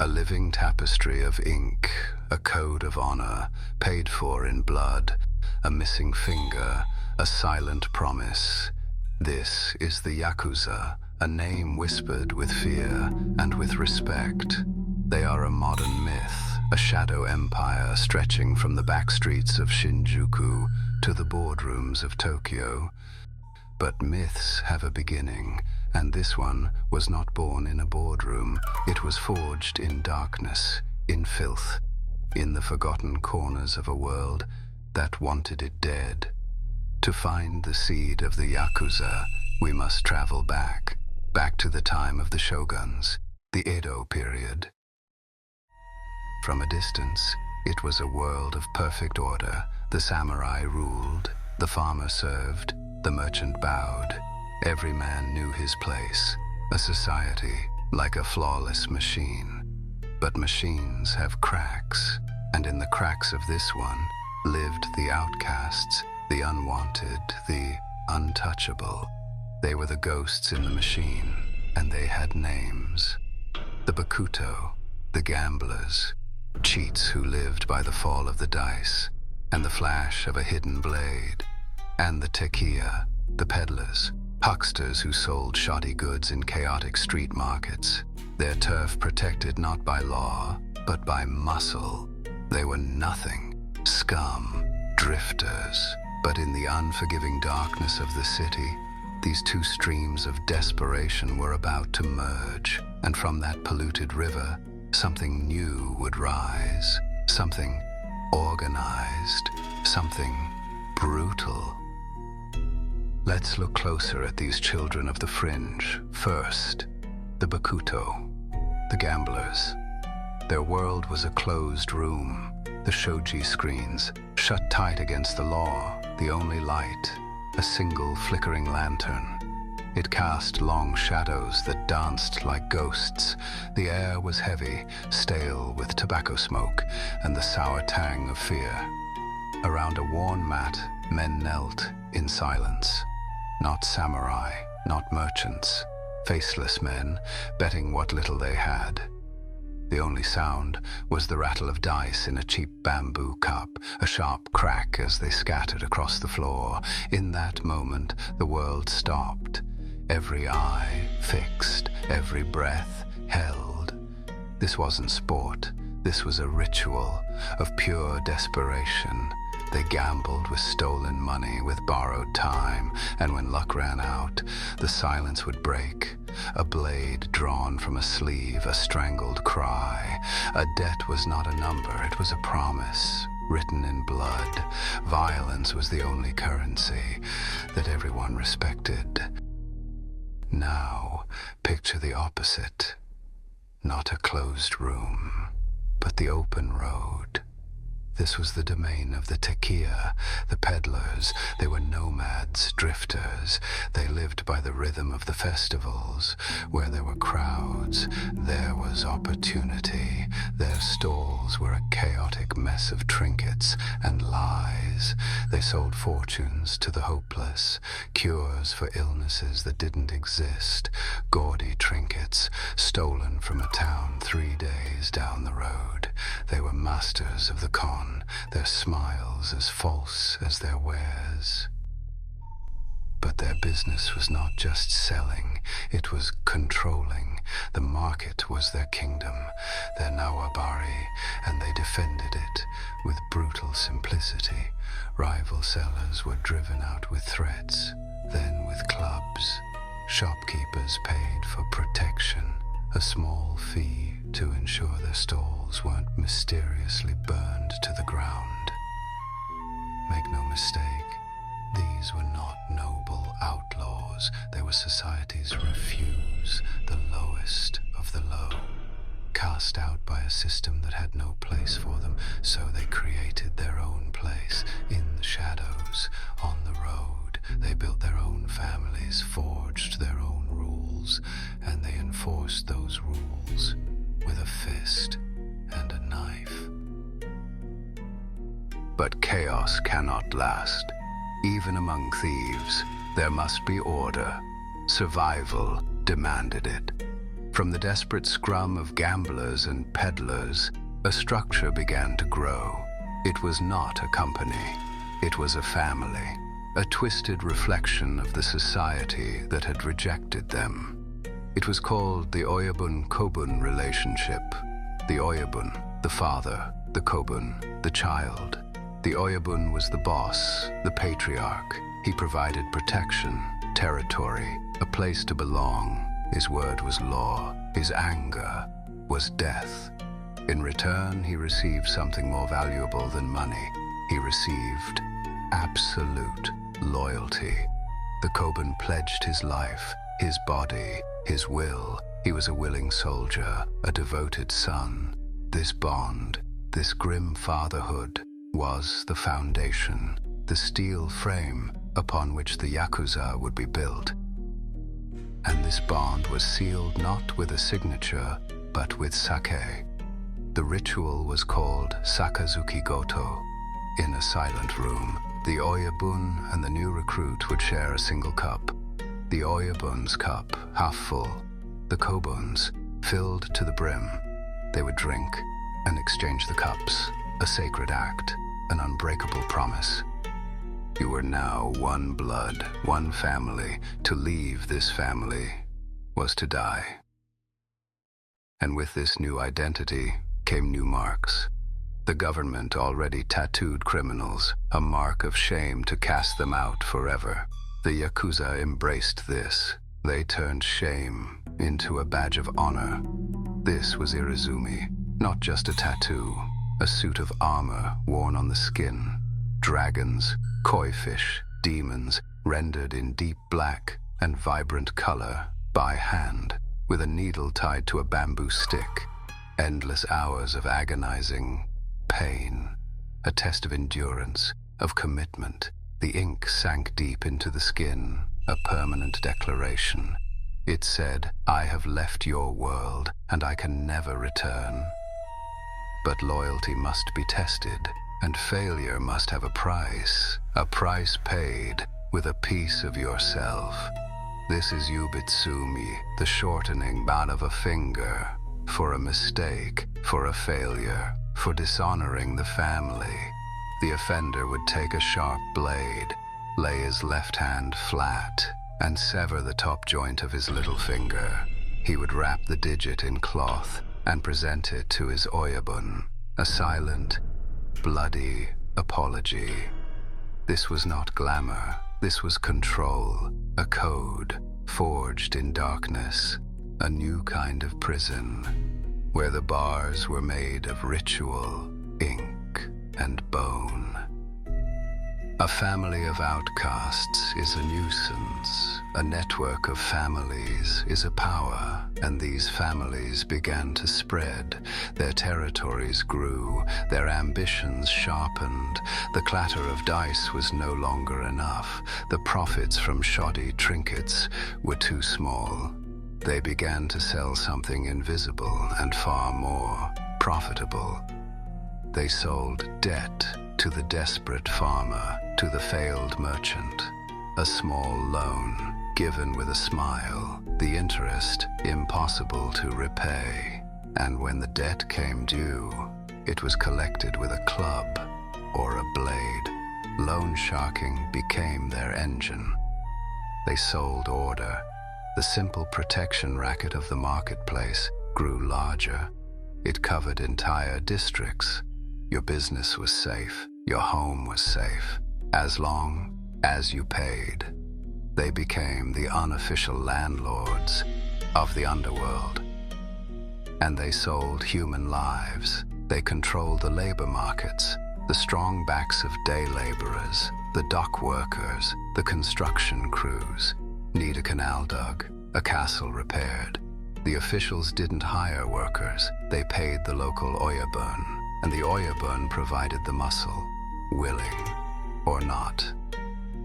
a living tapestry of ink, a code of honor, paid for in blood, a missing finger, a silent promise. This is the Yakuza, a name whispered with fear and with respect. They are a modern myth, a shadow empire stretching from the back streets of Shinjuku to the boardrooms of Tokyo. But myths have a beginning, and this one was not born in a boardroom. It was forged in darkness, in filth, in the forgotten corners of a world that wanted it dead. To find the seed of the Yakuza, we must travel back to the time of the shoguns, the Edo period. From a distance, it was a world of perfect order. The samurai ruled, the farmer served, the merchant bowed. Every man knew his place, a society like a flawless machine. But machines have cracks, and in the cracks of this one lived the outcasts, the unwanted, the untouchable. They were the ghosts in the machine, and they had names. The bakuto, the gamblers, cheats who lived by the fall of the dice, and the flash of a hidden blade. And the tekiya, the peddlers, hucksters who sold shoddy goods in chaotic street markets, their turf protected not by law, but by muscle. They were nothing, scum, drifters. But in the unforgiving darkness of the city, these two streams of desperation were about to merge, and from that polluted river, something new would rise, something organized, something brutal. Let's look closer at these children of the fringe. First, the bakuto, the gamblers. Their world was a closed room, the shoji screens shut tight against the law, the only light, a single flickering lantern. It cast long shadows that danced like ghosts. The air was heavy, stale with tobacco smoke and the sour tang of fear. Around a worn mat, men knelt in silence. Not samurai, not merchants, faceless men, betting what little they had. The only sound was the rattle of dice in a cheap bamboo cup, a sharp crack as they scattered across the floor. In that moment, the world stopped. Every eye fixed, every breath held. This wasn't sport. This was a ritual of pure desperation. They gambled with stolen money, with borrowed time, and when luck ran out, the silence would break. A blade drawn from a sleeve, a strangled cry. A debt was not a number, it was a promise, written in blood. Violence was the only currency that everyone respected. Now, picture the opposite. Not a closed room, but the open road. This was the domain of the tekiya, the peddlers. They were nomads, drifters. They lived by the rhythm of the festivals. Where there were crowds, there was opportunity. Their stalls were a chaotic mess of trinkets and lies. They sold fortunes to the hopeless, cures for illnesses that didn't exist, gaudy trinkets stolen from a town 3 days down the road. They were masters of the con, their smiles as false as their wares. But their business was not just selling, it was controlling. The market was their kingdom, their nawabari, and they defended it with brutal simplicity. Rival sellers were driven out with threats, then with clubs. Shopkeepers paid for protection, a small fee to ensure their stalls weren't mysteriously burned to the ground. Make no mistake, these were not noble outlaws. They were society's refuse, the lowest of the low, cast out by a system that had no place for them, so they created their own place in the shadows, on the road. They built their own families, forged their own rules, and they enforced those rules with a fist and a knife. But chaos cannot last. Even among thieves, there must be order. Survival demanded it. From the desperate scrum of gamblers and peddlers, a structure began to grow. It was not a company. It was a family, a twisted reflection of the society that had rejected them. It was called the Oyabun-Kobun relationship. The Oyabun, the father, the Kobun, the child. The Oyabun was the boss, the patriarch. He provided protection, territory, a place to belong. His word was law. His anger was death. In return, he received something more valuable than money. He received absolute loyalty. The Kobun pledged his life, his body, his will. He was a willing soldier, a devoted son. This bond, this grim fatherhood, was the foundation, the steel frame upon which the Yakuza would be built. And this bond was sealed not with a signature, but with sake. The ritual was called Sakazuki Goto. In a silent room, the Oyabun and the new recruit would share a single cup. The Oyabun's cup, half full. The Kobun's, filled to the brim. They would drink and exchange the cups, a sacred act, an unbreakable promise. You were now one blood, one family. To leave this family was to die. And with this new identity came new marks. The government already tattooed criminals, a mark of shame to cast them out forever. The Yakuza embraced this. They turned shame into a badge of honor. This was Irizumi, not just a tattoo, a suit of armor worn on the skin. Dragons, koi fish, demons, rendered in deep black and vibrant color by hand, with a needle tied to a bamboo stick. Endless hours of agonizing pain, a test of endurance, of commitment. The ink sank deep into the skin, a permanent declaration. It said, "I have left your world, and I can never return." But loyalty must be tested, and failure must have a price paid with a piece of yourself. This is Yubitsumi, the shortening band of a finger, for a mistake, for a failure, for dishonoring the family. The offender would take a sharp blade, lay his left hand flat, and sever the top joint of his little finger. He would wrap the digit in cloth and present it to his Oyabun, a silent, bloody apology. This was not glamour, this was control, a code forged in darkness, a new kind of prison, where the bars were made of ritual, ink, and bone. A family of outcasts is a nuisance. A network of families is a power, and these families began to spread. Their territories grew, their ambitions sharpened. The clatter of dice was no longer enough. The profits from shoddy trinkets were too small. They began to sell something invisible and far more profitable. They sold debt to the desperate farmer, to the failed merchant. A small loan, given with a smile, the interest impossible to repay. And when the debt came due, it was collected with a club or a blade. Loan sharking became their engine. They sold order. The simple protection racket of the marketplace grew larger. It covered entire districts. Your business was safe, your home was safe, as long as you paid. They became the unofficial landlords of the underworld. And they sold human lives. They controlled the labor markets, the strong backs of day laborers, the dock workers, the construction crews. Need a canal dug, a castle repaired. The officials didn't hire workers. They paid the local Oyabun, and the Oyabun provided the muscle, willing or not.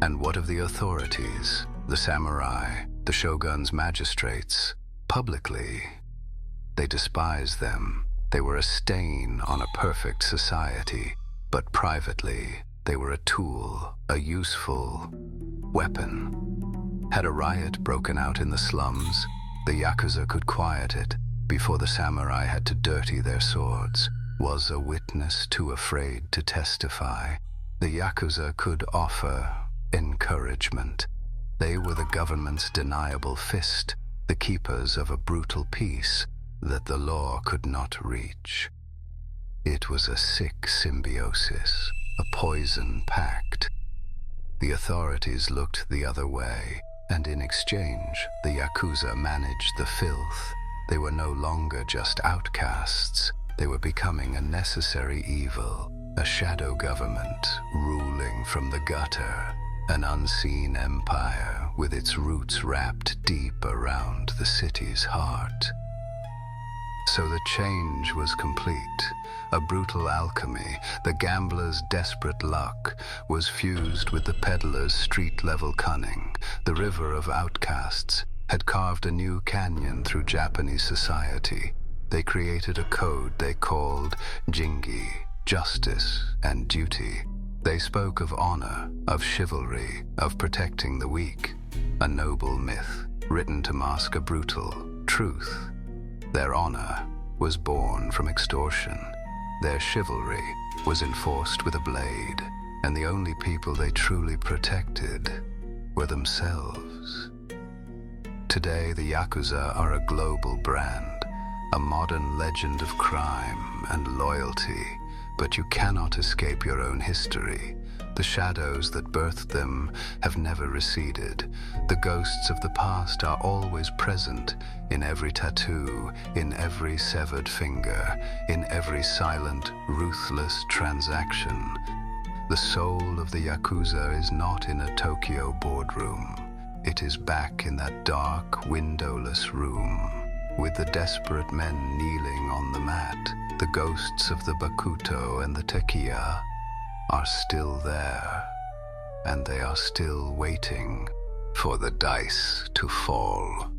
And what of the authorities, the samurai, the shogun's magistrates? Publicly, they despised them. They were a stain on a perfect society, but privately, they were a tool, a useful weapon. Had a riot broken out in the slums, the Yakuza could quiet it before the samurai had to dirty their swords. Was a witness too afraid to testify? The Yakuza could offer encouragement. They were the government's deniable fist, the keepers of a brutal peace that the law could not reach. It was a sick symbiosis, a poison pact. The authorities looked the other way, and in exchange, the Yakuza managed the filth. They were no longer just outcasts. They were becoming a necessary evil, a shadow government ruling from the gutter, an unseen empire with its roots wrapped deep around the city's heart. So the change was complete. A brutal alchemy, the gambler's desperate luck, was fused with the peddler's street-level cunning. The river of outcasts had carved a new canyon through Japanese society. They created a code they called Jingi, justice and duty. They spoke of honor, of chivalry, of protecting the weak, a noble myth written to mask a brutal truth. Their honor was born from extortion. Their chivalry was enforced with a blade, and the only people they truly protected were themselves. Today, the Yakuza are a global brand, a modern legend of crime and loyalty, but you cannot escape your own history. The shadows that birthed them have never receded. The ghosts of the past are always present in every tattoo, in every severed finger, in every silent, ruthless transaction. The soul of the Yakuza is not in a Tokyo boardroom. It is back in that dark, windowless room, with the desperate men kneeling on the mat. The ghosts of the bakuto and the tekiya are still there, and they are still waiting for the dice to fall.